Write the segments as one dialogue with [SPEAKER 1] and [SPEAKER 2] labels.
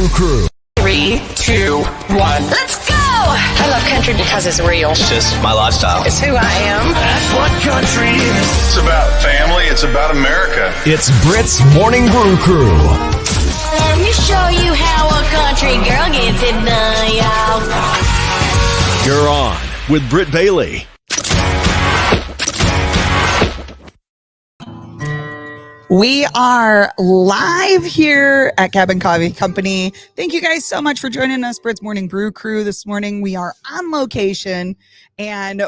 [SPEAKER 1] Brew Crew.
[SPEAKER 2] 3, 2, 1, let's go! I love country because it's real.
[SPEAKER 3] It's just my lifestyle.
[SPEAKER 2] It's who I am.
[SPEAKER 4] That's what country is.
[SPEAKER 5] It's about family. It's about America.
[SPEAKER 1] It's Britt's Morning Brew Crew.
[SPEAKER 6] Let me show you how a country girl gets it done, y'all.
[SPEAKER 1] You're on with Britt Bailey.
[SPEAKER 7] We are live here at Cabin Coffee Company. Thank you guys so much for joining us, Britt's Morning Brew Crew. This morning we are on location, and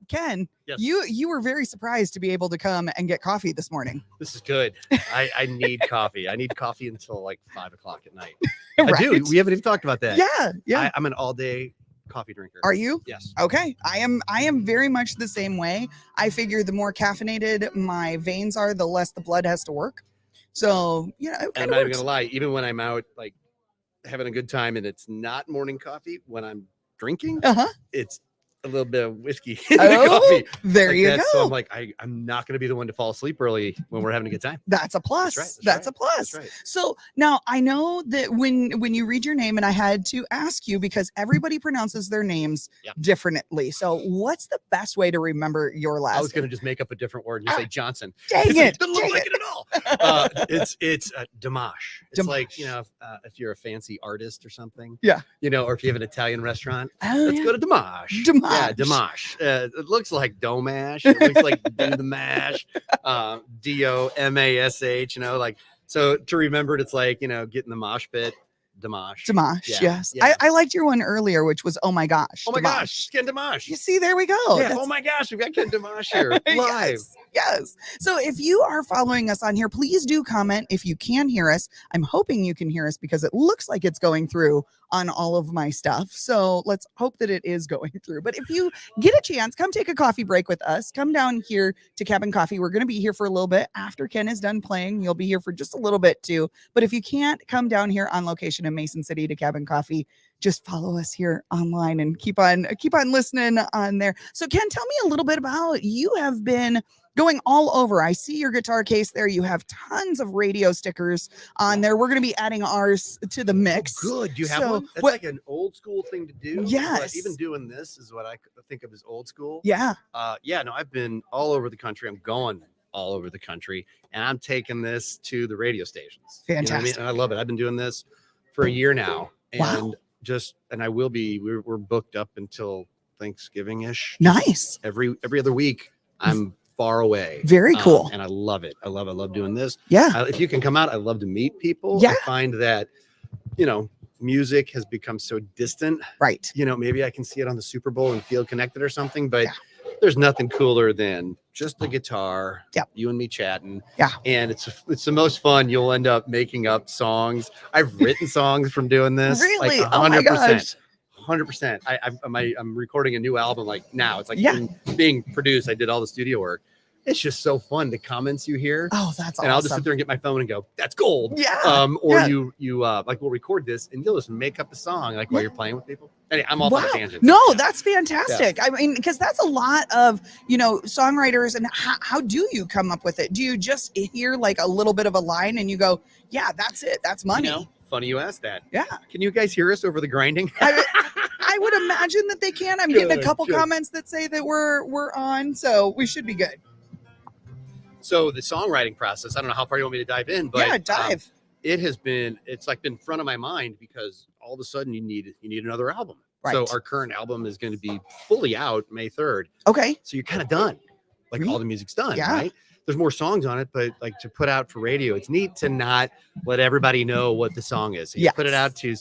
[SPEAKER 7] Ken,
[SPEAKER 3] Yes.
[SPEAKER 7] you were very surprised to be able to come and get coffee this morning.
[SPEAKER 3] This is good. I need coffee. I need coffee until like 5 o'clock at night.
[SPEAKER 7] Right?
[SPEAKER 3] I do. We haven't even talked about that.
[SPEAKER 7] Yeah.
[SPEAKER 3] I'm an all-day coffee drinker.
[SPEAKER 7] Are you?
[SPEAKER 3] Yes.
[SPEAKER 7] Okay. I am very much the same way. I figure the more caffeinated my veins are, the less the blood has to work. So, it
[SPEAKER 3] And I'm
[SPEAKER 7] kind
[SPEAKER 3] not
[SPEAKER 7] of
[SPEAKER 3] even gonna lie. Even when I'm out like having a good time and it's not morning coffee, when I'm drinking, it's a little bit of whiskey in the coffee.
[SPEAKER 7] There you go.
[SPEAKER 3] So I'm like, I'm not going to be the one to fall asleep early when we're having a good time.
[SPEAKER 7] That's a plus. That's a plus.
[SPEAKER 3] That's right.
[SPEAKER 7] So now I know that when you read your name, and I had to ask you because everybody pronounces their names differently. So what's the best way to remember your last name?
[SPEAKER 3] I was going to just make up a different word and say Johnson.
[SPEAKER 7] Dang it.
[SPEAKER 3] Doesn't look like it at all. It's Domash. It's like, if you're a fancy artist or something.
[SPEAKER 7] Yeah.
[SPEAKER 3] Or if you have an Italian restaurant,
[SPEAKER 7] Oh,
[SPEAKER 3] let's go to Domash. Yeah, Domash. It looks like Domash. It looks like do the mash. Domash. So to remember it, it's like, get in the mosh pit. Domash.
[SPEAKER 7] Yes.
[SPEAKER 3] Yeah.
[SPEAKER 7] I liked your one earlier, which was oh my gosh.
[SPEAKER 3] Oh my
[SPEAKER 7] Domash.
[SPEAKER 3] gosh, Ken Domash.
[SPEAKER 7] You see, there we go.
[SPEAKER 3] Yeah. Oh my gosh, we've got Ken Domash here live.
[SPEAKER 7] Yes. So if you are following us on here, please do comment if you can hear us. I'm hoping you can hear us because it looks like it's going through on all of my stuff. So let's hope that it is going through. But if you get a chance, come take a coffee break with us. Come down here to Cabin Coffee. We're going to be here for a little bit. After Ken is done playing, you'll be here for just a little bit too. But if you can't come down here on location in Mason City to Cabin Coffee, just follow us here online and keep on listening on there. So Ken, tell me a little bit about, you have been going all over. I see your guitar case there. You have tons of radio stickers on there. We're going to be adding ours to the mix.
[SPEAKER 3] Oh, good. Do you have one? That's like an old school thing to do.
[SPEAKER 7] Yes.
[SPEAKER 3] But even doing this is what I think of as old school.
[SPEAKER 7] Yeah.
[SPEAKER 3] No, I've been all over the country. I'm going all over the country, and I'm taking this to the radio stations.
[SPEAKER 7] Fantastic.
[SPEAKER 3] You know what I mean? And I love it. I've been doing this for a year now, and
[SPEAKER 7] Wow.
[SPEAKER 3] and I will be. We're booked up until Thanksgiving-ish.
[SPEAKER 7] Nice.
[SPEAKER 3] Every other week, I'm far away.
[SPEAKER 7] Very cool.
[SPEAKER 3] And I love it. I love doing this.
[SPEAKER 7] Yeah.
[SPEAKER 3] If you can come out, I love to meet people.
[SPEAKER 7] Yeah.
[SPEAKER 3] I find that, music has become so distant.
[SPEAKER 7] Right.
[SPEAKER 3] Maybe I can see it on the Super Bowl and feel connected or something, but there's nothing cooler than just the guitar, you and me chatting.
[SPEAKER 7] Yeah.
[SPEAKER 3] And it's the most fun. You'll end up making up songs. I've written songs from doing this.
[SPEAKER 7] Really?
[SPEAKER 3] Like 100%.
[SPEAKER 7] Oh my gosh.
[SPEAKER 3] 100%. I'm recording a new album like now. It's like being produced. I did all the studio work. It's just so fun. The comments you hear.
[SPEAKER 7] Oh, that's awesome.
[SPEAKER 3] And I'll just sit there and get my phone and go, that's gold.
[SPEAKER 7] Yeah.
[SPEAKER 3] You like we'll record this and you'll just make up a song like while you're playing with people. Anyway, I'm off on a tangent.
[SPEAKER 7] No, that's fantastic. I mean, because that's a lot of, songwriters. And how do you come up with it? Do you just hear like a little bit of a line and you go, yeah, that's it. That's money.
[SPEAKER 3] Funny you asked that.
[SPEAKER 7] Yeah.
[SPEAKER 3] Can you guys hear us over the grinding?
[SPEAKER 7] I would imagine that they can. I'm getting a couple comments that say that we're on, so we should be good.
[SPEAKER 3] So the songwriting process, I don't know how far you want me to dive in, but
[SPEAKER 7] dive.
[SPEAKER 3] It's like been front of my mind because all of a sudden you need another album.
[SPEAKER 7] Right.
[SPEAKER 3] So our current album is going to be fully out May 3rd.
[SPEAKER 7] Okay.
[SPEAKER 3] So you're kind of done. Like all the music's done,
[SPEAKER 7] Yeah.
[SPEAKER 3] right? There's more songs on it, but like to put out for radio, it's neat to not let everybody know what the song is. So you put it out to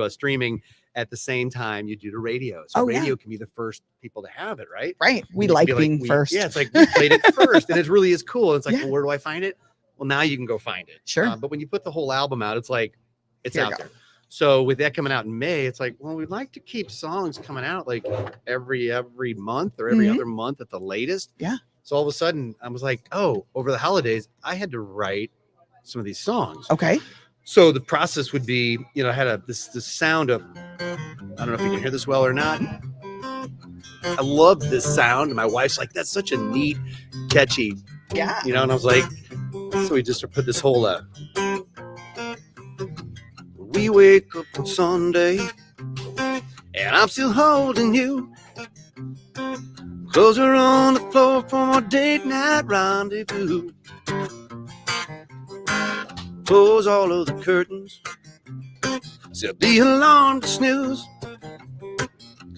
[SPEAKER 3] streaming at the same time you do the radio. So radio can be the first people to have it, right?
[SPEAKER 7] Right. We like being first.
[SPEAKER 3] Yeah, it's like we played it first, and it really is cool. It's like, well, where do I find it? Well, now you can go find it.
[SPEAKER 7] Sure.
[SPEAKER 3] But when you put the whole album out, it's like it's
[SPEAKER 7] Here
[SPEAKER 3] out there. So with that coming out in May, it's like, well, we'd like to keep songs coming out like every month or every other month at the latest.
[SPEAKER 7] Yeah.
[SPEAKER 3] So all of a sudden, I was like, oh, over the holidays, I had to write some of these songs.
[SPEAKER 7] Okay.
[SPEAKER 3] So the process would be, I had this sound of, I don't know if you can hear this well or not. I love this sound. And my wife's like, that's such a neat, catchy, and I was like, so we just put this whole We wake up on Sunday, and I'm still holding you. Clothes are on the floor for our date night rendezvous. Close all of the curtains, set the alarm to snooze.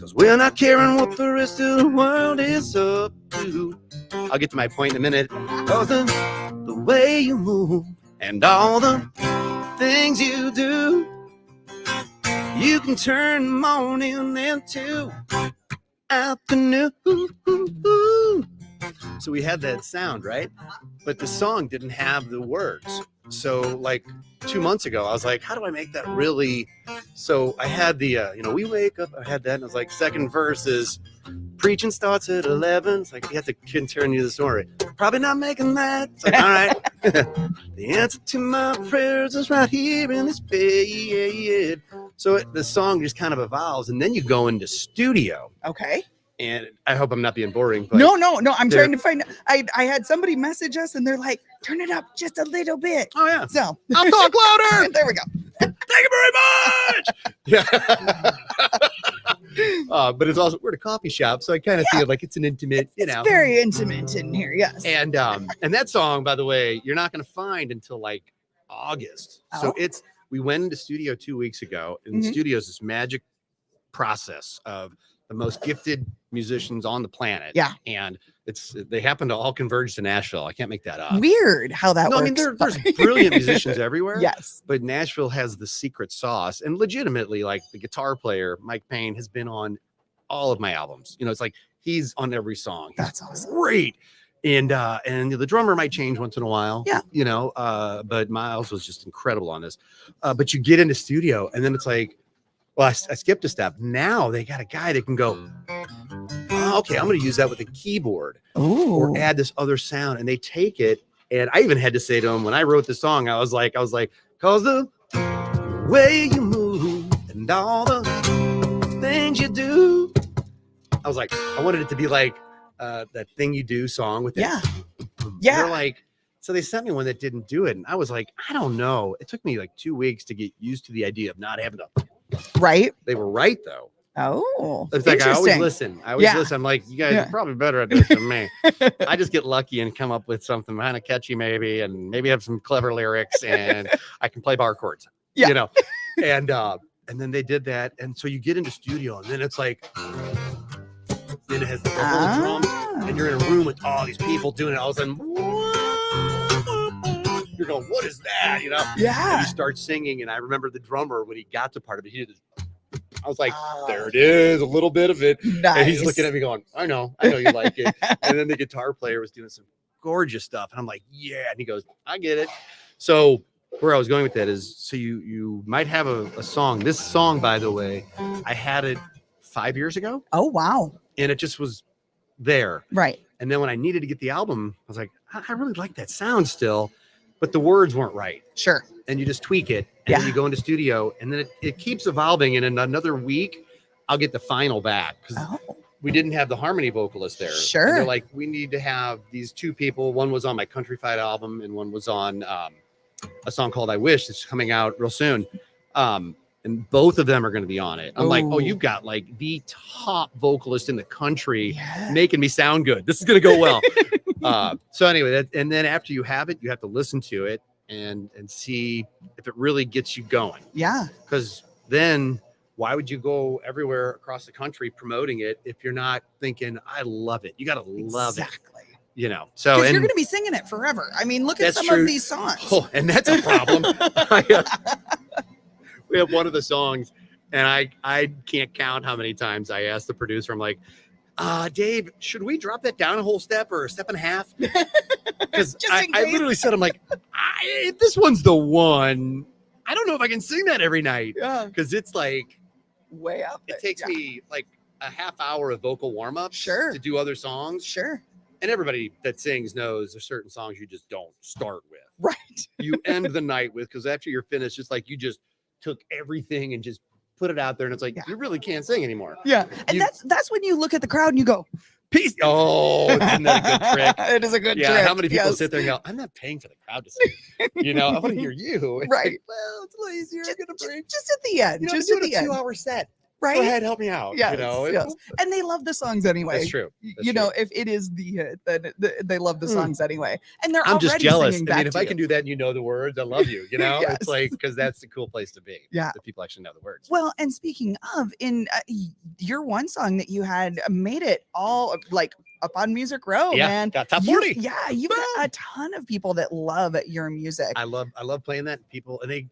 [SPEAKER 3] Cause we're not caring what the rest of the world is up to. I'll get to my point in a minute. Cause the way you move and all the things you do, you can turn morning into afternoon. So we had that sound, right? But the song didn't have the words. So like 2 months ago, I was like, how do I make that really? So I had the, we wake up, I had that, and I was like, second verse is preaching starts at 11. It's like, you have to continue the story. Probably not making that. It's like, all right. The answer to my prayers is right here in this bed. So the song just kind of evolves, and then you go into studio.
[SPEAKER 7] Okay.
[SPEAKER 3] And I hope I'm not being boring. But
[SPEAKER 7] No. I'm trying to find. I had somebody message us, and they're like, "Turn it up just a little bit."
[SPEAKER 3] Oh yeah.
[SPEAKER 7] So
[SPEAKER 3] I'll talk louder.
[SPEAKER 7] There we go.
[SPEAKER 3] Thank you very much. Yeah. But it's also, we're at a coffee shop, so I kind of feel like it's an intimate,
[SPEAKER 7] It's very intimate in here. Yes.
[SPEAKER 3] And that song, by the way, you're not going to find until like August. So we went into studio 2 weeks ago, and the studio is this magic process of the most gifted musicians on the planet.
[SPEAKER 7] Yeah.
[SPEAKER 3] And they happen to all converge to Nashville. I can't make that up.
[SPEAKER 7] Weird how that works.
[SPEAKER 3] I mean, there's brilliant musicians everywhere.
[SPEAKER 7] Yes.
[SPEAKER 3] But Nashville has the secret sauce. And legitimately, like the guitar player, Mike Payne, has been on all of my albums. It's like he's on every song.
[SPEAKER 7] That's awesome.
[SPEAKER 3] Great. And the drummer might change once in a while.
[SPEAKER 7] Yeah.
[SPEAKER 3] But Miles was just incredible on this. But you get into studio, and then it's like, well, I skipped a step. Now they got a guy that can go, okay, I'm going to use that with a keyboard.
[SPEAKER 7] Ooh.
[SPEAKER 3] Or add this other sound. And they take it. And I even had to say to him, when I wrote the song, I was like, cause the way you move and all the things you do. I was like, I wanted it to be like that Thing You Do song with
[SPEAKER 7] Yeah.
[SPEAKER 3] Yeah. They're like, so they sent me one that didn't do it. And I was like, I don't know. It took me like 2 weeks to get used to the idea of not having to.
[SPEAKER 7] Right.
[SPEAKER 3] They were right though.
[SPEAKER 7] Oh,
[SPEAKER 3] it's like I always listen. I'm like, you guys are probably better at this than me. I just get lucky and come up with something kind of catchy, maybe, and maybe have some clever lyrics, and I can play bar chords. And then they did that, and so you get into studio, and then it's like, then it has the vocal drums, and you're in a room with all these people doing it. All of a sudden, you're going, what is that?
[SPEAKER 7] Yeah.
[SPEAKER 3] And you start singing, and I remember the drummer when he got to part of it, he did this. I was like, there it is, a little bit of it.
[SPEAKER 7] Nice.
[SPEAKER 3] And he's looking at me going, I know you like it. And then the guitar player was doing some gorgeous stuff. And I'm like, yeah. And he goes, I get it. So where I was going with that is, so you might have a song. This song, by the way, I had it 5 years ago.
[SPEAKER 7] Oh, wow.
[SPEAKER 3] And it just was there.
[SPEAKER 7] Right.
[SPEAKER 3] And then when I needed to get the album, I was like, I really like that sound still, but the words weren't right.
[SPEAKER 7] Sure.
[SPEAKER 3] And you just tweak it, and then you go into studio, and then it keeps evolving. And in another week, I'll get the final back because we didn't have the harmony vocalist there.
[SPEAKER 7] Sure.
[SPEAKER 3] And they're like, we need to have these two people. One was on my Countryfied album, and one was on a song called "I Wish" that's coming out real soon. And both of them are going to be on it. I'm like, oh, you've got like the top vocalist in the country making me sound good. This is going to go well. So anyway, and then after you have it, you have to listen to it and see if it really gets you going. Yeah. Because then why would you go everywhere across the country promoting it if you're not thinking, I love it? You got to love it. So
[SPEAKER 7] you're going to be singing it forever. I mean, look at some of these songs.
[SPEAKER 3] Oh, and that's a problem. We have one of the songs, and I can't count how many times I asked the producer, I'm like, Dave, should we drop that down a whole step or a step and a half? Because I literally said, I'm like, if this one's the one, I don't know if I can sing that every night. Yeah. Because it's like
[SPEAKER 7] way up.
[SPEAKER 3] It takes me like a half hour of vocal warm-up to do other songs.
[SPEAKER 7] Sure.
[SPEAKER 3] And everybody that sings knows there's certain songs you just don't start with.
[SPEAKER 7] Right.
[SPEAKER 3] You end the night with, because after you're finished, it's like you just took everything and just put it out there, and it's like you really can't sing anymore.
[SPEAKER 7] Yeah. And that's when you look at the crowd and you go,
[SPEAKER 3] Peace. Oh, isn't that a good trick?
[SPEAKER 7] It is a good
[SPEAKER 3] Yeah,
[SPEAKER 7] trick.
[SPEAKER 3] how many people
[SPEAKER 7] yes.
[SPEAKER 3] sit there and go, I'm not paying for the crowd to see. You know, I want to hear you. It's
[SPEAKER 7] Right.
[SPEAKER 3] like, well, it's lazier.
[SPEAKER 7] Just,
[SPEAKER 3] Gonna bring.
[SPEAKER 7] just at the end.
[SPEAKER 3] You know,
[SPEAKER 7] just
[SPEAKER 3] I'm
[SPEAKER 7] at
[SPEAKER 3] doing
[SPEAKER 7] the
[SPEAKER 3] a
[SPEAKER 7] end.
[SPEAKER 3] 2-hour set.
[SPEAKER 7] Right.
[SPEAKER 3] Go ahead, help me out.
[SPEAKER 7] Yes,
[SPEAKER 3] You know,
[SPEAKER 7] yes. And they love the songs anyway.
[SPEAKER 3] That's true. That's
[SPEAKER 7] you know,
[SPEAKER 3] true.
[SPEAKER 7] if it is the hit, then they love the songs anyway. And they're
[SPEAKER 3] I'm
[SPEAKER 7] already
[SPEAKER 3] just jealous.
[SPEAKER 7] singing
[SPEAKER 3] I
[SPEAKER 7] back
[SPEAKER 3] mean, if
[SPEAKER 7] to
[SPEAKER 3] I
[SPEAKER 7] you.
[SPEAKER 3] can do that and you know the words, I love you. You know,
[SPEAKER 7] Yes.
[SPEAKER 3] it's like, because that's the cool place to be.
[SPEAKER 7] Yeah.
[SPEAKER 3] That people actually know the words.
[SPEAKER 7] Well, and speaking of, in your one song that you had made it all like up on Music Row,
[SPEAKER 3] Yeah,
[SPEAKER 7] man.
[SPEAKER 3] got top 40.
[SPEAKER 7] You've got a ton of people that love your music.
[SPEAKER 3] I love playing that. People, and and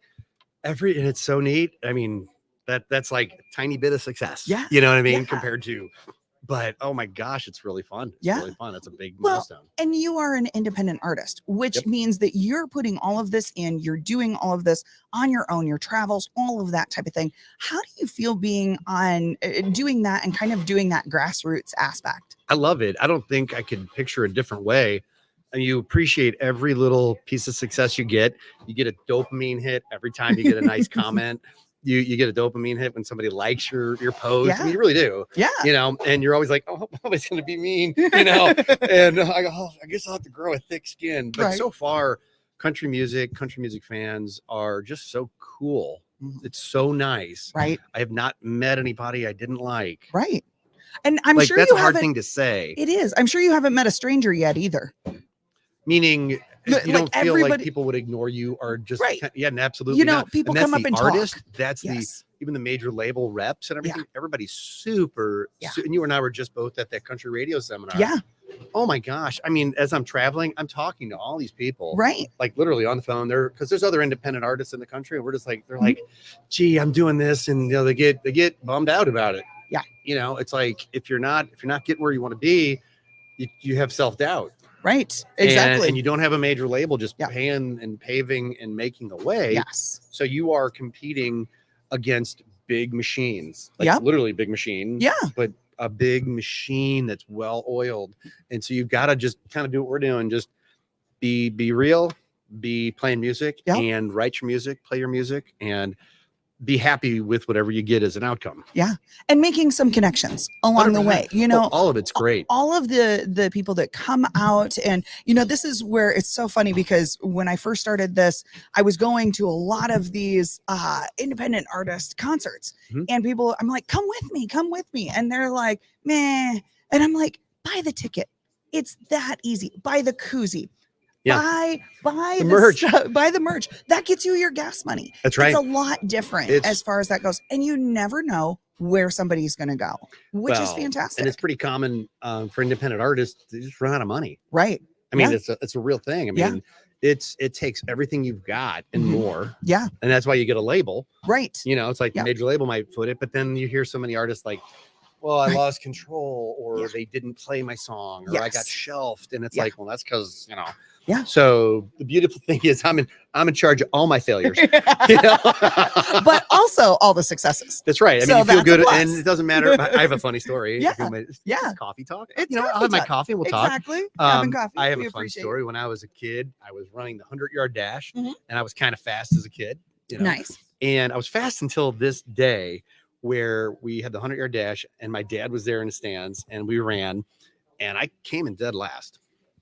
[SPEAKER 3] it's so neat. I mean, that's like a tiny bit of success.
[SPEAKER 7] Yeah.
[SPEAKER 3] You know what I mean?
[SPEAKER 7] Yeah.
[SPEAKER 3] Compared to, but oh my gosh, it's really fun. It's
[SPEAKER 7] Yeah.
[SPEAKER 3] really fun. It's a big
[SPEAKER 7] Well,
[SPEAKER 3] milestone.
[SPEAKER 7] And you are an independent artist, which
[SPEAKER 3] Yep.
[SPEAKER 7] means that you're putting all of this in, you're doing all of this on your own, your travels, all of that type of thing. How do you feel being on doing that and kind of doing that grassroots aspect?
[SPEAKER 3] I love it. I don't think I could picture a different way. And you appreciate every little piece of success you get. You get a dopamine hit every time you get a nice comment. You get a dopamine hit when somebody likes your post. I mean, you really do.
[SPEAKER 7] Yeah.
[SPEAKER 3] You know, and you're always like, oh, nobody's going to be mean, you know. And I go, oh, I guess I'll have to grow a thick skin. But
[SPEAKER 7] Right.
[SPEAKER 3] so far, country music fans are just so cool. It's so nice.
[SPEAKER 7] Right.
[SPEAKER 3] I have not met anybody I didn't like.
[SPEAKER 7] Right. And I'm
[SPEAKER 3] Like,
[SPEAKER 7] sure
[SPEAKER 3] that's
[SPEAKER 7] you
[SPEAKER 3] a hard
[SPEAKER 7] haven't,
[SPEAKER 3] thing to say.
[SPEAKER 7] it is. I'm sure you haven't met a stranger yet either.
[SPEAKER 3] Meaning,
[SPEAKER 7] Like,
[SPEAKER 3] you don't feel like
[SPEAKER 7] everybody-
[SPEAKER 3] people would ignore you or just
[SPEAKER 7] Right.
[SPEAKER 3] yeah, absolutely.
[SPEAKER 7] You know,
[SPEAKER 3] not.
[SPEAKER 7] people
[SPEAKER 3] And that's
[SPEAKER 7] come up
[SPEAKER 3] the
[SPEAKER 7] and
[SPEAKER 3] artist.
[SPEAKER 7] talk.
[SPEAKER 3] That's
[SPEAKER 7] Yes.
[SPEAKER 3] even the major label reps and everything. Everybody's super.
[SPEAKER 7] Yeah.
[SPEAKER 3] And you and I were just both at that country radio seminar.
[SPEAKER 7] Yeah.
[SPEAKER 3] Oh my gosh! I mean, as I'm traveling, I'm talking to all these people.
[SPEAKER 7] Right.
[SPEAKER 3] Like literally on the phone. Because there's other independent artists in the country, and we're just like, they're
[SPEAKER 7] Mm-hmm.
[SPEAKER 3] like, "Gee, I'm doing this," and you know, they get bummed out about it.
[SPEAKER 7] Yeah.
[SPEAKER 3] You know, it's like if you're not getting where you want to be, you have self-doubt.
[SPEAKER 7] Right. Exactly.
[SPEAKER 3] And you don't have a major label just
[SPEAKER 7] Yeah.
[SPEAKER 3] paying and paving and making the way.
[SPEAKER 7] Yes.
[SPEAKER 3] So you are competing against big machines, like
[SPEAKER 7] Yep.
[SPEAKER 3] literally big machine.
[SPEAKER 7] Yeah.
[SPEAKER 3] But a big machine that's well oiled. And so you've got to just kind of do what we're doing. Just be real, be playing music
[SPEAKER 7] Yep.
[SPEAKER 3] and write your music, play your music, and be happy with whatever you get as an outcome.
[SPEAKER 7] Yeah. And making some connections along the
[SPEAKER 3] 100%.
[SPEAKER 7] way. You know,
[SPEAKER 3] all of it's great.
[SPEAKER 7] all of the people that come out, and you know, this is where it's so funny, because when I first started this, I was going to a lot of these independent artist concerts,
[SPEAKER 3] Mhm.
[SPEAKER 7] and people, I'm like, come with me, and they're like, meh, and I'm like, buy the ticket, it's that easy, buy the koozie,
[SPEAKER 3] Yeah.
[SPEAKER 7] buy
[SPEAKER 3] The merch.
[SPEAKER 7] buy the merch, that gets you your gas money.
[SPEAKER 3] That's right.
[SPEAKER 7] It's a lot different as far as that goes, and you never know where somebody's going to go, which is
[SPEAKER 3] Well,
[SPEAKER 7] fantastic.
[SPEAKER 3] And it's pretty common for independent artists to just run out of money.
[SPEAKER 7] Right.
[SPEAKER 3] I mean,
[SPEAKER 7] Yeah.
[SPEAKER 3] it's a real thing. I
[SPEAKER 7] Yeah.
[SPEAKER 3] mean, it takes everything you've got and
[SPEAKER 7] Mhm.
[SPEAKER 3] more.
[SPEAKER 7] Yeah.
[SPEAKER 3] And that's why you get a label.
[SPEAKER 7] Right.
[SPEAKER 3] You know, it's like
[SPEAKER 7] Yeah.
[SPEAKER 3] the major label might foot it, but then you hear so many artists like, well, I
[SPEAKER 7] Right.
[SPEAKER 3] lost control, or
[SPEAKER 7] Yeah.
[SPEAKER 3] they didn't play my song, or I got
[SPEAKER 7] Yes.
[SPEAKER 3] shelved. And it's
[SPEAKER 7] Yeah.
[SPEAKER 3] like, well, that's because, you know.
[SPEAKER 7] Yeah.
[SPEAKER 3] So the beautiful thing is I'm in charge of all my failures. You know?
[SPEAKER 7] But also all the successes.
[SPEAKER 3] That's right. I mean,
[SPEAKER 7] So
[SPEAKER 3] you feel
[SPEAKER 7] that's a
[SPEAKER 3] good,
[SPEAKER 7] plus.
[SPEAKER 3] and it doesn't matter. I have a funny story.
[SPEAKER 7] Yeah.
[SPEAKER 3] If you want
[SPEAKER 7] Yeah.
[SPEAKER 3] just coffee talk.
[SPEAKER 7] It's
[SPEAKER 3] You know, I'll
[SPEAKER 7] coffee
[SPEAKER 3] have my
[SPEAKER 7] talk.
[SPEAKER 3] coffee and we'll talk.
[SPEAKER 7] Exactly. Having coffee.
[SPEAKER 3] I have
[SPEAKER 7] We
[SPEAKER 3] a fun
[SPEAKER 7] appreciate it.
[SPEAKER 3] story. When I was a kid, I was running the 100-yard dash,
[SPEAKER 7] Mhm.
[SPEAKER 3] and I was kind of fast as a kid. You know?
[SPEAKER 7] Nice.
[SPEAKER 3] And I was fast until this day, where we had the 100-yard dash, and my dad was there in the stands, and we ran, and I came in dead last.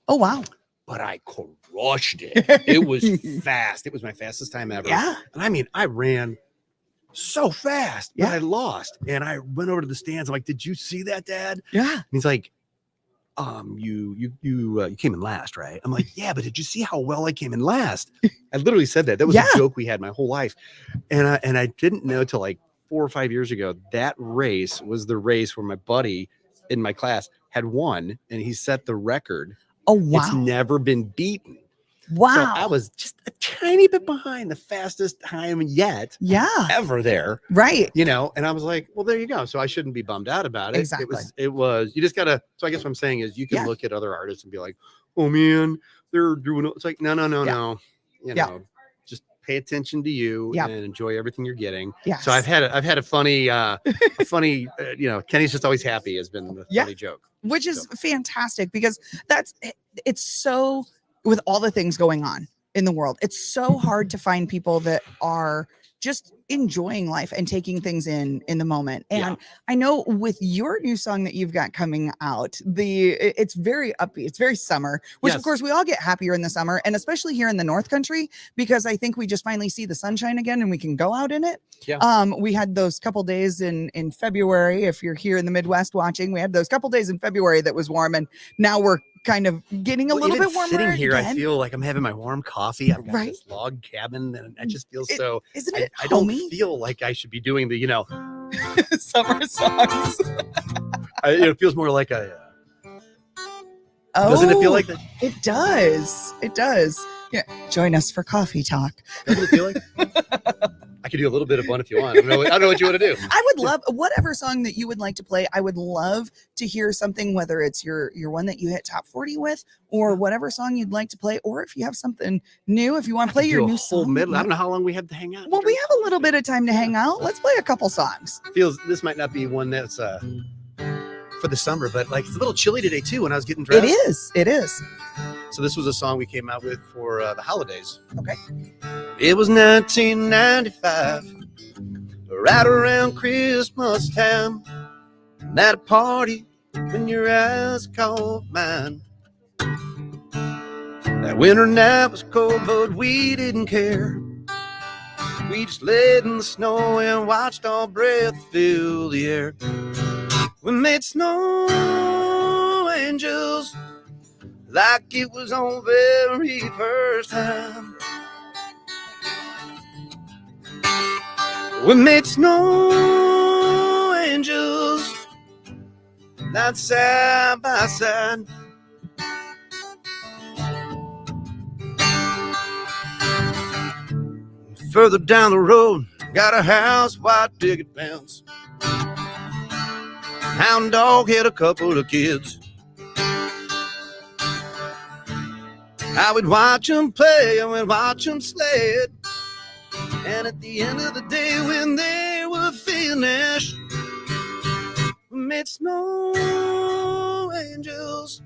[SPEAKER 7] Oh, wow.
[SPEAKER 3] But I crushed it. It was fast. It was my fastest time ever.
[SPEAKER 7] Yeah.
[SPEAKER 3] And I mean, I ran so fast, but
[SPEAKER 7] Yeah.
[SPEAKER 3] I lost. And I went over to the stands. I'm like, "Did you see that, Dad?"
[SPEAKER 7] Yeah.
[SPEAKER 3] And he's like, you came in last, right?" I'm like, "Yeah, but did you see how well I came in last?" I literally said that. That was
[SPEAKER 7] Yeah.
[SPEAKER 3] a joke we had my whole life. And I didn't know till like 4 or 5 years ago, that race was the race where my buddy in my class had won, and he set the record.
[SPEAKER 7] Oh,
[SPEAKER 3] It's
[SPEAKER 7] wow.
[SPEAKER 3] never been beaten.
[SPEAKER 7] Wow.
[SPEAKER 3] So I was just a tiny bit behind the fastest time yet
[SPEAKER 7] yeah.
[SPEAKER 3] ever there,
[SPEAKER 7] Right.
[SPEAKER 3] you know, and I was like, well, there you go. So I shouldn't be bummed out about it.
[SPEAKER 7] Exactly.
[SPEAKER 3] It was, you just gotta, so I guess what I'm saying is you can
[SPEAKER 7] Yeah.
[SPEAKER 3] look at other artists and be like, oh man, they're doing it. It's like, no.
[SPEAKER 7] Yeah.
[SPEAKER 3] You
[SPEAKER 7] Yeah.
[SPEAKER 3] know, just pay attention to you
[SPEAKER 7] Yeah.
[SPEAKER 3] and enjoy everything you're getting.
[SPEAKER 7] Yes.
[SPEAKER 3] So I've had a funny, you know, Kenny's just always happy has been the
[SPEAKER 7] Yeah.
[SPEAKER 3] funny joke.
[SPEAKER 7] Which is fantastic, because it's so, with all the things going on in the world, it's so hard to find people that are just enjoying life and taking things in the moment. And I know with your new song that you've got coming out, it's very upbeat. It's very summer, which of course we all get happier in the summer, and especially here in the North Country, because I think we just finally see the sunshine again and we can go out in it. We had those couple days in February. If you're here in the Midwest watching, we had those couple days in February that was warm, and now we're kind of getting a little bit warmer.
[SPEAKER 3] Sitting here,
[SPEAKER 7] again.
[SPEAKER 3] I feel like I'm having my warm coffee. I've got this log cabin, and I just feel so.
[SPEAKER 7] Isn't it?
[SPEAKER 3] I don't feel like I should be doing the,
[SPEAKER 7] summer songs.
[SPEAKER 3] It feels more like a.
[SPEAKER 7] Oh,
[SPEAKER 3] doesn't it feel like that?
[SPEAKER 7] It does. It does. Yeah. Join us for coffee talk.
[SPEAKER 3] Doesn't it feel like? I could do a little bit of one if you want. I don't know what you want to do.
[SPEAKER 7] I would love whatever song that you would like to play. I would love to hear something, whether it's your one that you hit top 40 with, or whatever song you'd like to play, or if you have something new, if you want to play your new song.
[SPEAKER 3] I don't know how long we have to hang out.
[SPEAKER 7] Well, we have a little bit of time to hang out. Let's play a couple songs.
[SPEAKER 3] This might not be one that's for the summer, but like it's a little chilly today too when I was getting dressed.
[SPEAKER 7] It is.
[SPEAKER 3] So this was a song we came out with for the holidays.
[SPEAKER 7] Okay.
[SPEAKER 3] It was 1995, right around Christmas time, at a party when your eyes caught mine. That winter night was cold, but we didn't care. We just laid in the snow and watched our breath fill the air. We made snow angels like it was our very first time. We made snow angels, not side by side. Further down the road, got a house, white picket fence. Hound dog had a couple of kids. I would watch them play, I would watch them sled. And at the end of the day, when they were finished, we made snow angels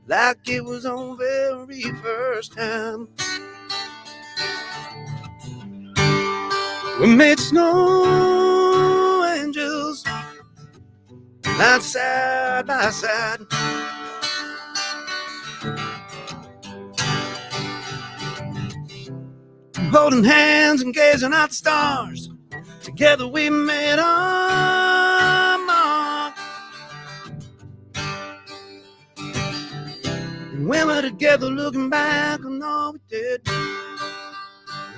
[SPEAKER 3] like it was our very first time. We made snow angels, not side by side. Holding hands and gazing at the stars, together we made our mark. And when we're together looking back on all we did,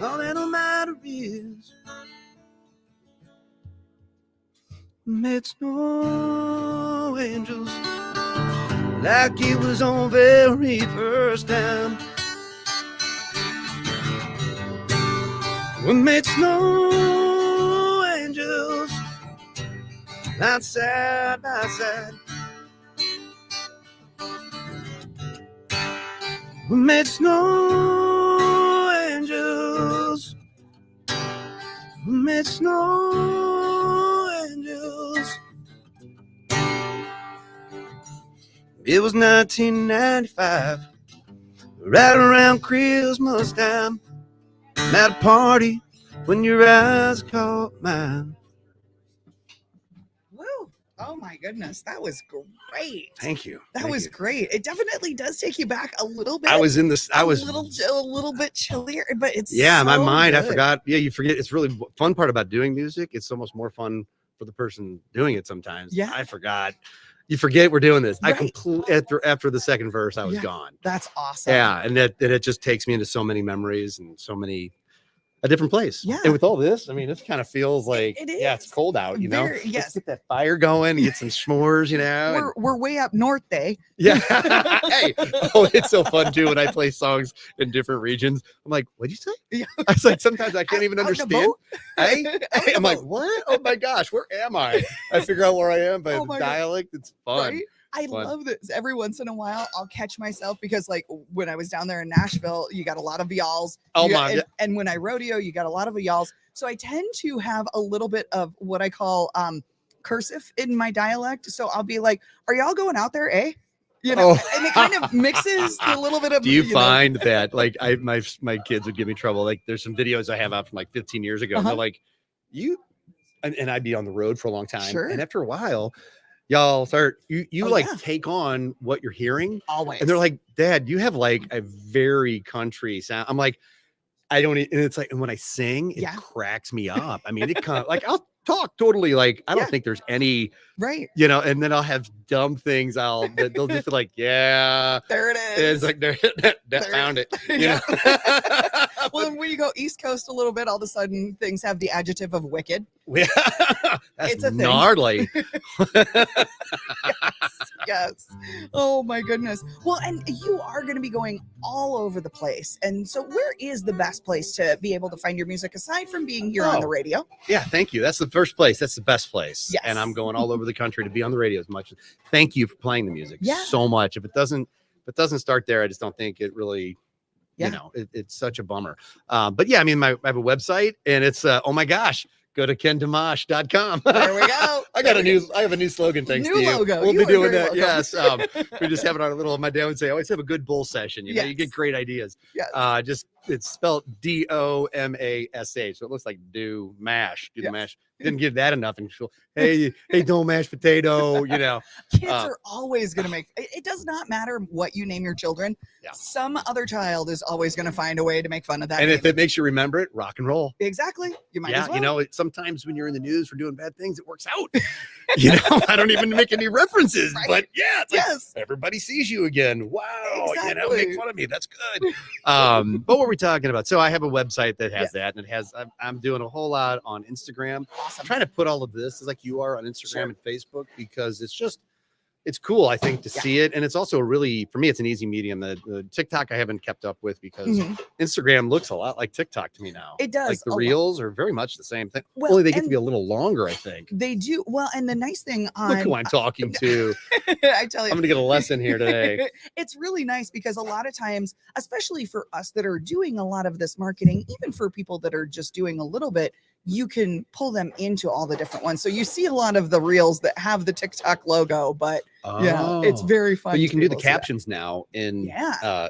[SPEAKER 3] all that'll matter is we made snow angels like it was our very first time. We made snow angels, not side by side. We made snow angels. We made snow angels. It was 1995, right around Christmas time. At a party when your eyes caught mine.
[SPEAKER 7] Woo. Oh my goodness, that was great.
[SPEAKER 3] Thank you.
[SPEAKER 7] That was great. It definitely does take you back a little bit.
[SPEAKER 3] I was a
[SPEAKER 7] little bit chillier, but it's
[SPEAKER 3] my mind.
[SPEAKER 7] Good.
[SPEAKER 3] I forgot. Yeah, you forget. It's really fun part about doing music. It's almost more fun for the person doing it sometimes.
[SPEAKER 7] Yeah,
[SPEAKER 3] I forgot. You forget we're doing this.
[SPEAKER 7] Right.
[SPEAKER 3] I completely after the second verse, I was gone.
[SPEAKER 7] That's awesome.
[SPEAKER 3] Yeah, and it just takes me into so many memories and so many. A different place.
[SPEAKER 7] Yeah.
[SPEAKER 3] And with all this, I mean, it kind of feels like,
[SPEAKER 7] it is.
[SPEAKER 3] Yeah, it's cold out, you know?
[SPEAKER 7] Yes.
[SPEAKER 3] Let's get that fire going and get some s'mores, you know?
[SPEAKER 7] We're way up north, eh?
[SPEAKER 3] Yeah. Hey, it's so fun too when I play songs in different regions. I'm like, what'd you say?
[SPEAKER 7] Yeah.
[SPEAKER 3] I was like, sometimes I can't even understand. Hey, I'm like,
[SPEAKER 7] boat.
[SPEAKER 3] what? Oh my gosh, where am I? I figure out where I am by the dialect. It's fun.
[SPEAKER 7] Right? I love this. Every once in a while, I'll catch myself because, like, when I was down there in Nashville, you got a lot of y'alls.
[SPEAKER 3] Oh my!
[SPEAKER 7] And when I rodeo, you got a lot of y'alls. So I tend to have a little bit of what I call cursive in my dialect. So I'll be like, "Are y'all going out there, eh?" You know, and it kind of mixes a little bit of.
[SPEAKER 3] Do you find that like my kids would give me trouble? Like, there's some videos I have out from like 15 years ago. And they're like, and I'd be on the road for a long time.
[SPEAKER 7] Sure.
[SPEAKER 3] And after a while, y'all start, you
[SPEAKER 7] yeah.
[SPEAKER 3] take on what you're hearing.
[SPEAKER 7] Always.
[SPEAKER 3] And they're like, Dad, you have like a very country sound. I'm like, I don't, and it's like, and when I sing, it cracks me up. I mean, it kind of like, I'll talk totally like, I don't think there's any,
[SPEAKER 7] right.
[SPEAKER 3] And then I'll have dumb things. They'll just be like, yeah,
[SPEAKER 7] there it is.
[SPEAKER 3] It's like, that found it.
[SPEAKER 7] Well, and when you go East Coast a little bit, all of a sudden things have the adjective of wicked.
[SPEAKER 3] Yeah,
[SPEAKER 7] it's a thing.
[SPEAKER 3] Gnarly.
[SPEAKER 7] Yes. Oh my goodness. Well, and you are going to be going all over the place. And so where is the best place to be able to find your music aside from being here on the radio?
[SPEAKER 3] Yeah, thank you. That's the first place. That's the best place.
[SPEAKER 7] Yes.
[SPEAKER 3] And I'm going all over the country to be on the radio as much. Thank you for playing the music so much. If it doesn't start there, I just don't think it really, it's such a bummer. But yeah, I mean, I have a website and it's, oh my gosh, go to kendomash.com.
[SPEAKER 7] There we go.
[SPEAKER 3] I have a new slogan. Thanks to you.
[SPEAKER 7] Logo.
[SPEAKER 3] We'll be doing that. Welcome. Yes. We just have it on a little, my dad would say, always have a good bull session. You know, you get great ideas.
[SPEAKER 7] Yes.
[SPEAKER 3] It's spelled Domash. So it looks like do mash. Do the mash. Didn't give that enough. And she'll, hey, don't mash potato,
[SPEAKER 7] Kids are always going to make, it does not matter what you name your children. Yeah. Some other child is always going to find a way to make fun of that.
[SPEAKER 3] And
[SPEAKER 7] name.
[SPEAKER 3] if it makes you remember it, rock and roll.
[SPEAKER 7] Exactly. You might as well.
[SPEAKER 3] Sometimes when you're in the news for doing bad things, it works out. I don't even make any references, but it's like, everybody sees you again. Wow.
[SPEAKER 7] Exactly.
[SPEAKER 3] Make fun of me. That's good. But what were we talking about? So I have a website that has that, and it has, I'm doing a whole lot on Instagram.
[SPEAKER 7] Awesome.
[SPEAKER 3] I'm trying to put all of this as like you are on Instagram and Facebook, because it's cool, I think, to see it. And it's also really, for me, it's an easy medium. The TikTok I haven't kept up with because Instagram looks a lot like TikTok to me now.
[SPEAKER 7] It does.
[SPEAKER 3] Like the reels are very much the same thing.
[SPEAKER 7] Well,
[SPEAKER 3] only they get to be a little longer, I think.
[SPEAKER 7] They do. Well, and the nice thing on...
[SPEAKER 3] Look who I'm talking to.
[SPEAKER 7] I tell you.
[SPEAKER 3] I'm going to get a lesson here today.
[SPEAKER 7] It's really nice because a lot of times, especially for us that are doing a lot of this marketing, even for people that are just doing a little bit, you can pull them into all the different ones. So you see a lot of the reels that have the TikTok logo, but it's very fun.
[SPEAKER 3] But you can do the captions now in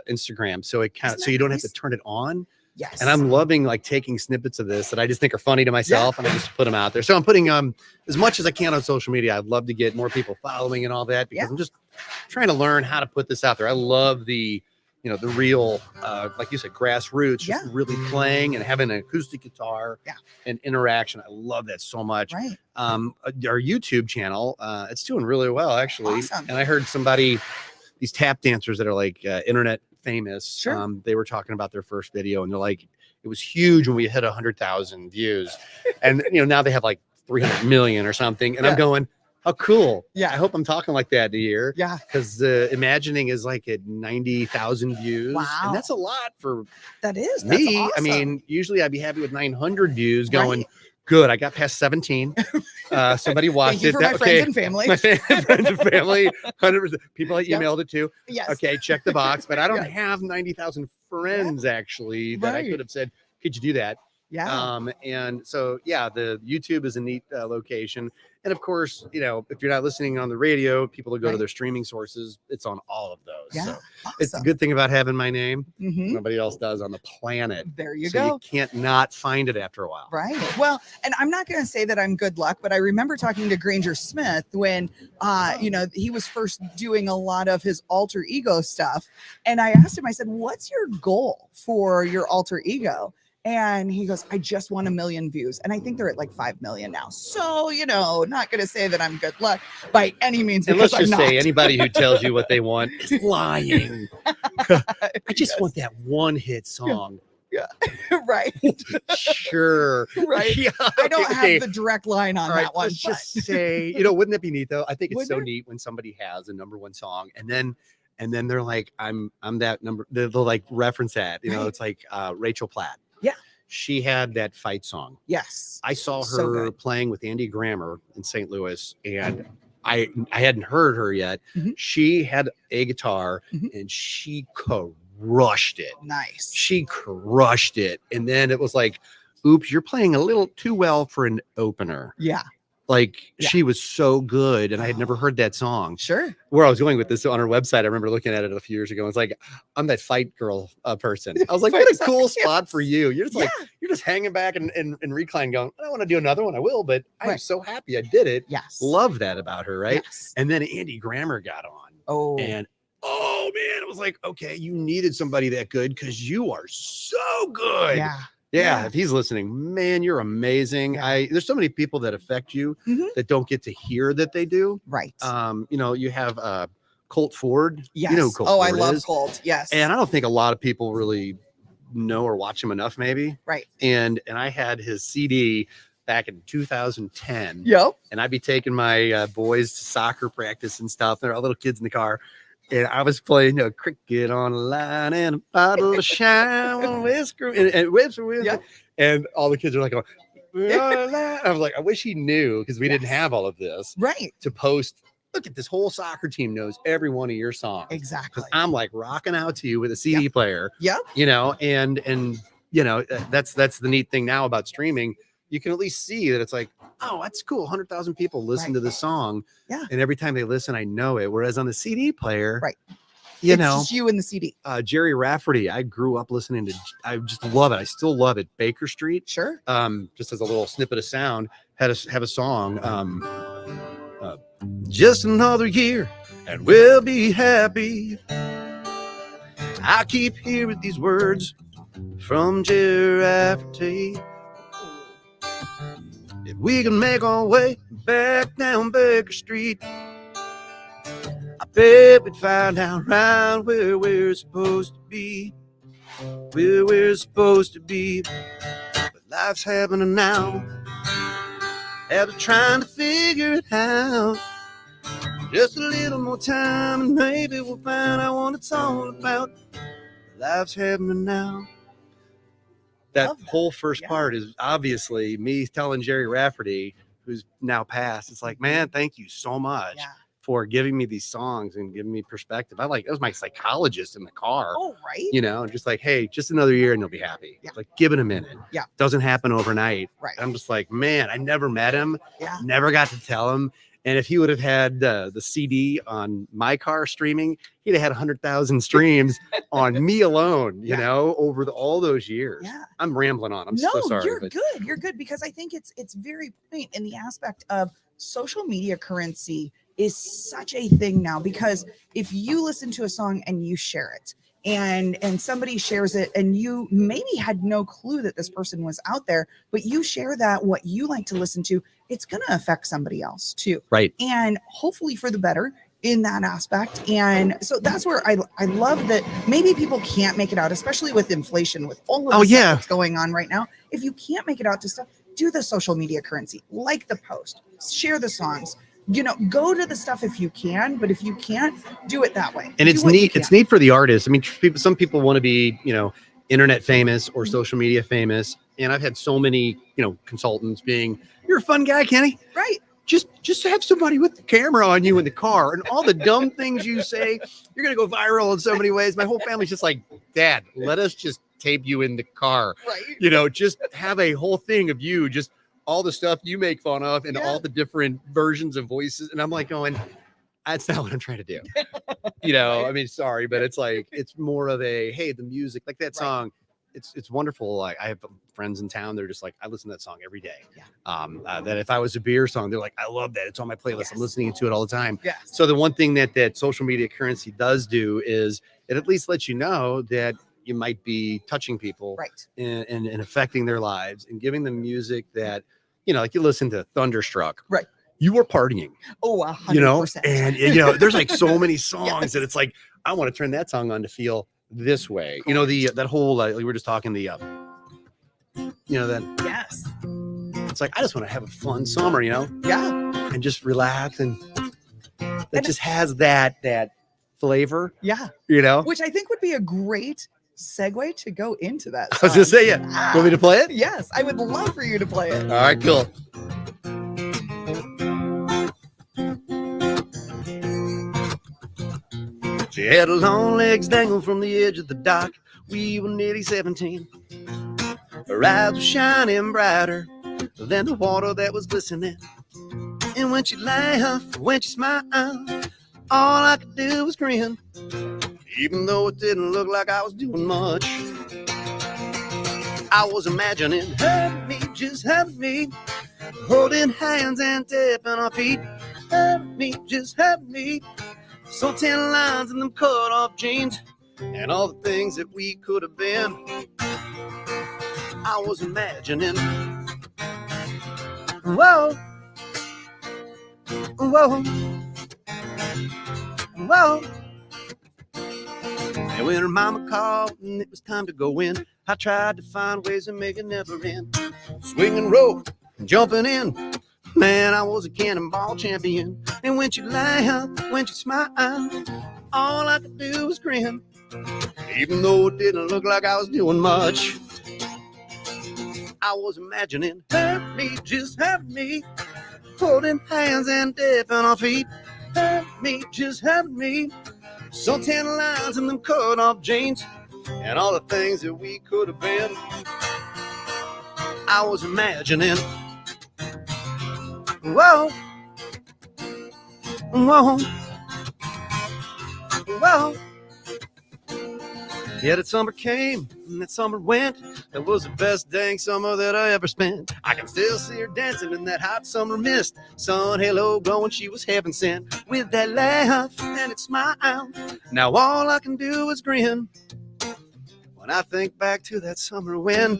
[SPEAKER 3] Instagram. So it kind of, so you don't have to turn it on.
[SPEAKER 7] Yes.
[SPEAKER 3] And I'm loving like taking snippets of this that I just think are funny to myself and I just put them out there. So I'm putting as much as I can on social media. I'd love to get more people following and all that because I'm just trying to learn how to put this out there. I love the the real, like you said, grassroots, just really playing and having an acoustic guitar and interaction. I love that so much.
[SPEAKER 7] Right.
[SPEAKER 3] Our YouTube channel, it's doing really well, actually.
[SPEAKER 7] Awesome.
[SPEAKER 3] And I heard these tap dancers that are like internet famous.
[SPEAKER 7] Sure.
[SPEAKER 3] They were talking about their first video and they're like, it was huge when we hit 100,000 views. And, now they have like 300 million or something. And I'm going, how cool.
[SPEAKER 7] Yeah.
[SPEAKER 3] I hope I'm talking like that a year.
[SPEAKER 7] Yeah.
[SPEAKER 3] Because Imagining is like at 90,000 views.
[SPEAKER 7] Wow.
[SPEAKER 3] And that's a lot for
[SPEAKER 7] that is
[SPEAKER 3] me.
[SPEAKER 7] That's awesome.
[SPEAKER 3] I mean, usually I'd be happy with 900 views going, good. I got past 17. Somebody watched
[SPEAKER 7] Thank you
[SPEAKER 3] it.
[SPEAKER 7] for my friends and family.
[SPEAKER 3] My friends and family. 100%. People I emailed it to.
[SPEAKER 7] Yes.
[SPEAKER 3] Okay. Check the box. But I don't have 90,000 friends actually that I could have said, could you do that?
[SPEAKER 7] Yeah.
[SPEAKER 3] And so, the YouTube is a neat location. And of course, if you're not listening on the radio, people will go to their streaming sources. It's on all of those.
[SPEAKER 7] Yeah.
[SPEAKER 3] So it's a good thing about having my name.
[SPEAKER 7] Mm-hmm.
[SPEAKER 3] Nobody else does on the planet.
[SPEAKER 7] There you
[SPEAKER 3] so
[SPEAKER 7] go.
[SPEAKER 3] You can't not find it after a while.
[SPEAKER 7] Right. Well, and I'm not going to say that I'm good luck, but I remember talking to Granger Smith when, he was first doing a lot of his alter ego stuff. And I asked him, I said, what's your goal for your alter ego? And he goes, I just want 1 million views. And I think they're at like 5 million now. So, not going to say that I'm good luck by any means.
[SPEAKER 3] And let's just say anybody who tells you what they want is lying. I just want that one hit song.
[SPEAKER 7] Yeah. Right.
[SPEAKER 3] Sure.
[SPEAKER 7] Right.
[SPEAKER 3] Yeah.
[SPEAKER 7] I don't have the direct line on that one.
[SPEAKER 3] Let's just say, wouldn't that be neat though? I think it's so neat when somebody has a number one song and then they're like, I'm that number. They'll like reference that, it's like Rachel Platt.
[SPEAKER 7] Yeah.
[SPEAKER 3] She had that fight song.
[SPEAKER 7] Yes.
[SPEAKER 3] I saw her playing with Andy Grammer in St. Louis and I hadn't heard her yet.
[SPEAKER 7] Mm-hmm.
[SPEAKER 3] She had a guitar and she crushed it.
[SPEAKER 7] Nice.
[SPEAKER 3] She crushed it. And then it was like, oops, you're playing a little too well for an opener.
[SPEAKER 7] Yeah.
[SPEAKER 3] Like
[SPEAKER 7] Yeah.
[SPEAKER 3] she was so good, and I had never heard that song.
[SPEAKER 7] Sure.
[SPEAKER 3] Where I was going with this on her website, I remember looking at it a few years ago. It's like, I'm that fight girl person. I was like, what a cool spot for you. You're just like, you're just hanging back and recline going, I don't want to do another one. I will, but I'm so happy I did it.
[SPEAKER 7] Yes.
[SPEAKER 3] Love that about her, right?
[SPEAKER 7] Yes.
[SPEAKER 3] And then Andy Grammer got on.
[SPEAKER 7] Oh.
[SPEAKER 3] And oh man, it was like, okay, you needed somebody that good because you are so good. Yeah, if he's listening, man, you're amazing. There's so many people that affect you that don't get to hear that they do.
[SPEAKER 7] Right.
[SPEAKER 3] You know, you have Colt Ford.
[SPEAKER 7] Yes.
[SPEAKER 3] You know who Colt
[SPEAKER 7] I
[SPEAKER 3] Ford
[SPEAKER 7] love
[SPEAKER 3] is.
[SPEAKER 7] Colt. Yes.
[SPEAKER 3] And I don't think a lot of people really know or watch him enough, maybe.
[SPEAKER 7] Right.
[SPEAKER 3] And I had his CD back in 2010.
[SPEAKER 7] Yep.
[SPEAKER 3] And I'd be taking my boys to soccer practice and stuff. There are little kids in the car. And I was playing a cricket on a line and a bottle of shine on whisker and whips and whips. And all the kids are like, I was like, I wish he knew because we didn't have all of this.
[SPEAKER 7] Right.
[SPEAKER 3] To post, look at this whole soccer team knows every one of your songs.
[SPEAKER 7] Exactly.
[SPEAKER 3] Because I'm like rocking out to you with a CD player.
[SPEAKER 7] Yeah.
[SPEAKER 3] You know, and you know, that's the neat thing now about streaming. You can at least see that it's like, oh, that's cool. 100,000 people listen to the song.
[SPEAKER 7] Yeah.
[SPEAKER 3] And every time they listen, I know it. Whereas on the CD player,
[SPEAKER 7] it's just you and the CD.
[SPEAKER 3] Jerry Rafferty, I grew up listening to, I just love it. I still love it. Baker Street.
[SPEAKER 7] Sure.
[SPEAKER 3] Just as a little snippet of sound, have a song. Just another year and we'll be happy. I keep hearing these words from Jerry Rafferty. If we can make our way back down Baker Street, I bet we'd find out right where we're supposed to be. Where we're supposed to be. But life's happening now. After trying to figure it out. Just a little more time and maybe we'll find out what it's all about. Life's happening now. That whole first part is obviously me telling Jerry Rafferty, who's now passed. It's like, man, thank you so much for giving me these songs and giving me perspective. It was my psychologist in the car.
[SPEAKER 7] Oh, right.
[SPEAKER 3] You know, just like, hey, just another year and you'll be happy. Like, give it a minute.
[SPEAKER 7] Yeah.
[SPEAKER 3] Doesn't happen overnight.
[SPEAKER 7] Right.
[SPEAKER 3] I'm just like, man, I never met him.
[SPEAKER 7] Yeah.
[SPEAKER 3] Never got to tell him. And if he would have had the CD on my car streaming, he'd have had 100,000 streams on me alone, you know, over all those years.
[SPEAKER 7] Yeah.
[SPEAKER 3] I'm rambling on. I'm so sorry.
[SPEAKER 7] You're good. You're good because I think it's very point in the aspect of social media currency is such a thing now, because if you listen to a song and you share it and somebody shares it and you maybe had no clue that this person was out there, but you share that what you like to listen to, it's going to affect somebody else too. Right. And hopefully for the better in that aspect. And so that's where I love that maybe people can't make it out, especially with inflation, with all of the stuff that's going on right now. If you can't make it out to stuff, do the social media currency, like the post, share the songs, you know, go to the stuff if you can, but if you can't, do it that way.
[SPEAKER 3] And it's neat. It's neat for the artists. I mean, some people want to be, you know, internet famous or social media famous. And I've had so many, you know, consultants being, you're a fun guy, Kenny.
[SPEAKER 7] Right.
[SPEAKER 3] Just have somebody with the camera on you in the car and all the dumb things you say, you're going to go viral in so many ways. My whole family's just like, Dad, let us just tape you in the car. Right. You know, just have a whole thing of you, just all the stuff you make fun of and all the different versions of voices. And I'm like going, that's not what I'm trying to do. You know, I mean, sorry, but it's like, it's more of a, hey, the music, like that song, it's wonderful. Like I have friends in town. They're just like, I listen to that song every day. Yeah. That if I was a beer song, they're like, I love that. It's on my playlist. I'm listening to it all the time. Yeah. So the one thing that social media currency does do is it at least lets you know that you might be touching people and affecting their lives and giving them music that, you know, like you listen to Thunderstruck. Right. You were partying. Oh, 100%. You know, and you know, there's like so many songs that it's like, I want to turn that song on to feel this way. You know, that whole we were just talking you know, that it's like, I just want to have a fun summer, you know, and just relax, and that just has that flavor, you know,
[SPEAKER 7] which I think would be a great segue to go into that song.
[SPEAKER 3] I was gonna say, want me to play it?
[SPEAKER 7] Yes, I would love for you to play it.
[SPEAKER 3] All right, cool. She had her long legs dangled from the edge of the dock. We were nearly 17. Her eyes were shining brighter than the water that was glistening. And when she laughed, when she smiled, all I could do was grin. Even though it didn't look like I was doing much, I was imagining having me, just having me, holding hands and dipping our feet. Having me, just having me, so 10 lines in them cut off jeans, and all the things that we could have been. I was imagining. Whoa, whoa, whoa. And when her mama called and it was time to go in, I tried to find ways to make it never end. Swinging rope, jumping in, man, I was a cannonball champion. And when she laughed, when she smiled, all I could do was grin. Even though it didn't look like I was doing much, I was imagining, have me, just have me, holding hands and dipping our feet. Have me, just have me, so 10 lines in them cut off jeans, and all the things that we could have been. I was imagining. Whoa, whoa, whoa. Yeah, that summer came and that summer went. That was the best dang summer that I ever spent. I can still see her dancing in that hot summer mist. Sun halo glowing, she was heaven sent. With that laugh and that smile, now all I can do is grin when I think back to that summer when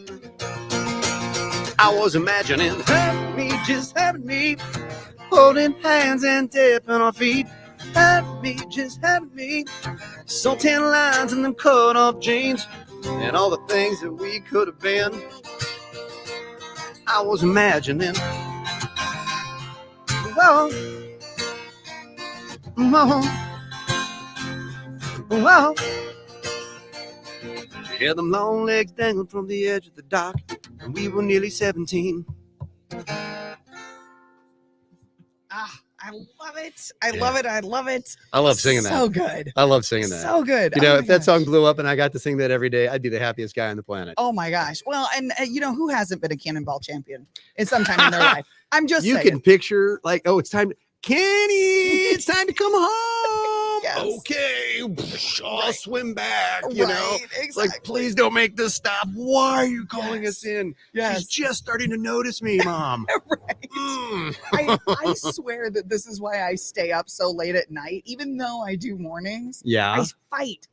[SPEAKER 3] I was imagining having me, just having me, holding hands and dipping our feet. Having me, just having me, so 10 lines in them cut off jeans, and all the things that we could have been. I was imagining. Whoa, whoa, whoa. She had them long legs dangling from the edge of the dock, and we were nearly 17.
[SPEAKER 7] I love it. I love it. I love it.
[SPEAKER 3] I love singing that.
[SPEAKER 7] So good.
[SPEAKER 3] I love singing that.
[SPEAKER 7] So good.
[SPEAKER 3] You know,
[SPEAKER 7] Oh
[SPEAKER 3] if
[SPEAKER 7] my
[SPEAKER 3] that
[SPEAKER 7] gosh.
[SPEAKER 3] song blew up and I got to sing that every day, I'd be the happiest guy on the planet.
[SPEAKER 7] Oh my gosh. Well, and you know, who hasn't been a cannonball champion in some time in their life? I'm just
[SPEAKER 3] You
[SPEAKER 7] saying.
[SPEAKER 3] can picture like, oh, it's time to Kenny, it's time to come home.
[SPEAKER 7] Yes.
[SPEAKER 3] Okay, I'll
[SPEAKER 7] Right.
[SPEAKER 3] swim back. You know,
[SPEAKER 7] Right,
[SPEAKER 3] it's like,
[SPEAKER 7] exactly.
[SPEAKER 3] please don't make this stop. Why are you calling us in?
[SPEAKER 7] Yes.
[SPEAKER 3] She's just starting to notice me, Mom.
[SPEAKER 7] Right.
[SPEAKER 3] Mm.
[SPEAKER 7] I swear that this is why I stay up so late at night, even though I do mornings.
[SPEAKER 3] Yeah.
[SPEAKER 7] I fight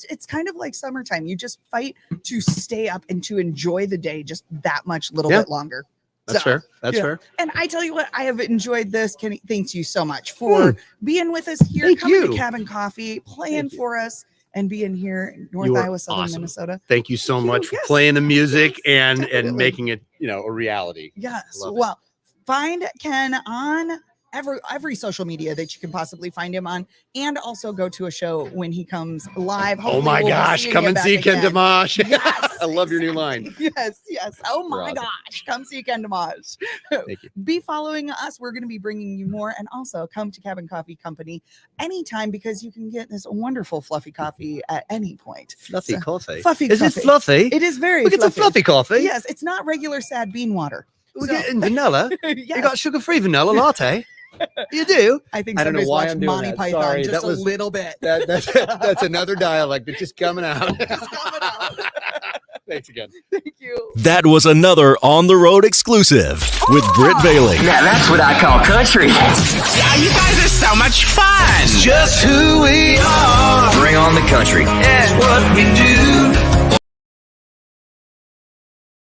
[SPEAKER 7] it's kind of like summertime. You just fight to stay up and to enjoy the day just that much little
[SPEAKER 3] Yeah.
[SPEAKER 7] bit longer.
[SPEAKER 3] That's
[SPEAKER 7] So,
[SPEAKER 3] fair. That's
[SPEAKER 7] yeah.
[SPEAKER 3] fair.
[SPEAKER 7] And I tell you what, I have enjoyed this. Kenny, thanks you so much for being with us here,
[SPEAKER 3] Thank
[SPEAKER 7] coming
[SPEAKER 3] you.
[SPEAKER 7] to Cabin Coffee, playing
[SPEAKER 3] Thank you.
[SPEAKER 7] for us, and being here in North
[SPEAKER 3] You are
[SPEAKER 7] Iowa, Southern
[SPEAKER 3] awesome.
[SPEAKER 7] Minnesota.
[SPEAKER 3] Thank you so
[SPEAKER 7] Thank you.
[SPEAKER 3] much for
[SPEAKER 7] Yes.
[SPEAKER 3] playing the music and
[SPEAKER 7] Definitely.
[SPEAKER 3] making it, you know, a reality.
[SPEAKER 7] Yes.
[SPEAKER 3] Love it.
[SPEAKER 7] Well, find Ken on every social media that you can possibly find him on, and also go to a show when he comes live.
[SPEAKER 3] Oh
[SPEAKER 7] Hopefully
[SPEAKER 3] my
[SPEAKER 7] we'll be
[SPEAKER 3] gosh,
[SPEAKER 7] seeing
[SPEAKER 3] come
[SPEAKER 7] you
[SPEAKER 3] and
[SPEAKER 7] back
[SPEAKER 3] see Ken
[SPEAKER 7] again.
[SPEAKER 3] Domash.
[SPEAKER 7] Yes,
[SPEAKER 3] I love your new line.
[SPEAKER 7] Yes, yes. Oh
[SPEAKER 3] You're
[SPEAKER 7] my
[SPEAKER 3] awesome.
[SPEAKER 7] gosh, come see Ken Domash.
[SPEAKER 3] Thank you.
[SPEAKER 7] Be following us. We're going to be bringing you more, and also come to Cabin Coffee Company anytime because you can get this wonderful fluffy coffee at any point.
[SPEAKER 3] Fluffy
[SPEAKER 7] So,
[SPEAKER 3] coffee.
[SPEAKER 7] Fluffy
[SPEAKER 3] Is it
[SPEAKER 7] coffee.
[SPEAKER 3] fluffy?
[SPEAKER 7] It is very
[SPEAKER 3] Look, it's a fluffy coffee.
[SPEAKER 7] Yes, it's not regular sad bean water.
[SPEAKER 3] We're
[SPEAKER 7] So-
[SPEAKER 3] getting vanilla. You
[SPEAKER 7] Yes.
[SPEAKER 3] got sugar-free vanilla latte. You do.
[SPEAKER 7] I think
[SPEAKER 3] I don't know
[SPEAKER 7] somebody's
[SPEAKER 3] why
[SPEAKER 7] watched
[SPEAKER 3] I'm doing
[SPEAKER 7] Monty
[SPEAKER 3] that.
[SPEAKER 7] Python
[SPEAKER 3] Sorry,
[SPEAKER 7] just
[SPEAKER 3] that was-
[SPEAKER 7] a little bit.
[SPEAKER 3] That's another dialect that's just coming out.
[SPEAKER 7] Just coming out.
[SPEAKER 3] Thanks again.
[SPEAKER 7] Thank you.
[SPEAKER 1] That was another On the Road exclusive with Britt Bailey.
[SPEAKER 4] Now that's what I call country. Yeah, you guys are so much fun. It's just who we are. Bring on the country. That's what we do.